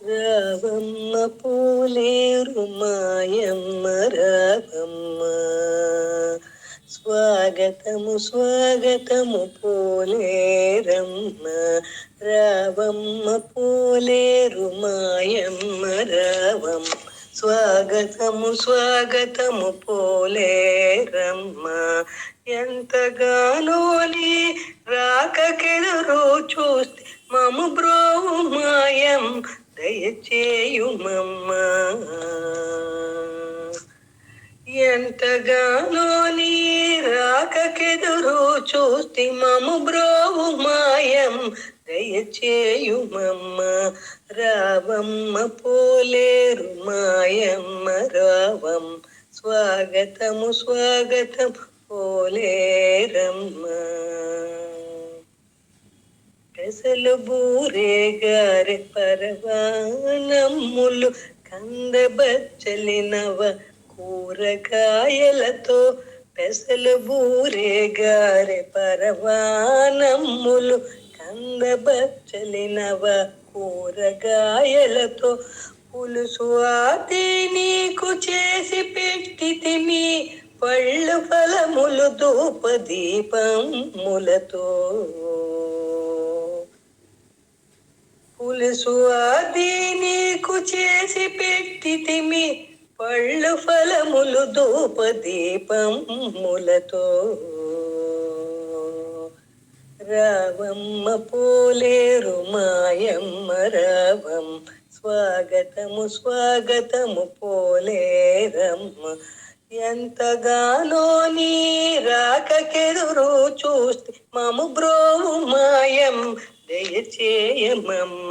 రావమ్మ పూలేరు మాయమ్మ రావమ్మ, స్వాగతము స్వాగతము పోలేరమ్మ. రావమ్మ పూలేరు మాయమ్మ రావమ్మ, స్వాగతము స్వాగతము పోలేరమ్మ. ఎంతగానో నీ రాకకెదురు చూస్తే మము బ్రోవు మాయం దయచేయుమమ్మ. ఎంతగానో నీ రాకకెదురు చూస్తే మము బ్రోవు మాయం దయచేయుమమ్మ. రావమ్మ పోలేరు మాయమ్మ రావమ్మ, స్వాగతము స్వాగతం పోలేరమ్మ. పెసలు బూరే గారె పరవానమ్ములు కందబచ్చలినవ కూరగాయలతో, పెసలు బూరే గారె పరవానమ్ములు కందబచ్చలినవ కూరగాయలతో, పులుసు ఆతి నీకు చేసి పెట్టితిమి పళ్ళు ఫలములు ధూపదీపములతో. పులుసు ఆది నీకు చేసి పెట్టితిమి పళ్ళు ఫలములు ధూపదీపములతో. రావమ్మ పోలేరు మాయమ్మ రావమ్మ, స్వాగతము స్వాగతము పోలేరమ్మ. ఎంతగానో నీ రాకకెదురు చూస్తే మము బ్రోవు మాయం దయచేయమమ్మ.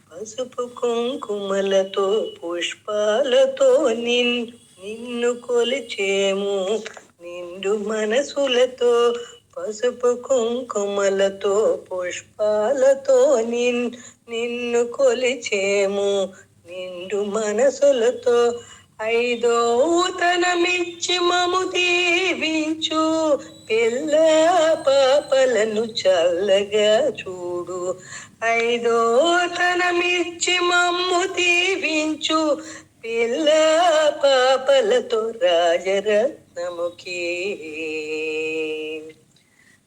పసుపు కుంకుమలతో పుష్పాలతో నిన్ను కొలిచేము నిండు మనసులతో. పసుపు కుంకుమలతో పుష్పాలతో నిన్ను కొలిచేము నిండు మనసులతో. ఐదోతనమిచ్చి మము దీవించు పిల్ల పాపలను చల్లగా చూడు. ఐదోతనమిచ్చి మమ్ము దీవించు పిల్ల పాపలతో రాజరత్నముఖి.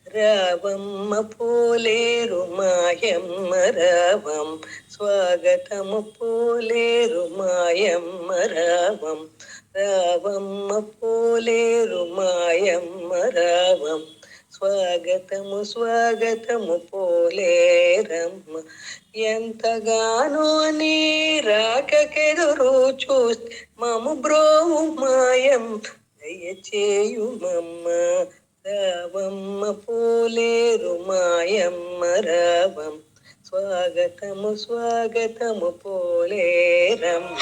రావమ్మ పోలేరు మాయమ్మ రావమ్మ, స్వాగతము పోలేరు మాయమ్మ రావమ్మ. రావమ్మ పోలేరు మాయమ్మ రావమ్మ, స్వాగతము స్వాగతము పోలేరమ్మ. ఎంతగానో నీ రాకకెదురు చూస్తే మము బ్రోవు మాయం దయచేయుమమ్మ. రావమ్మ పోలేరు మాయమ్మ రావమ్మ, స్వాగతము స్వాగతము పోలేరమ్మ.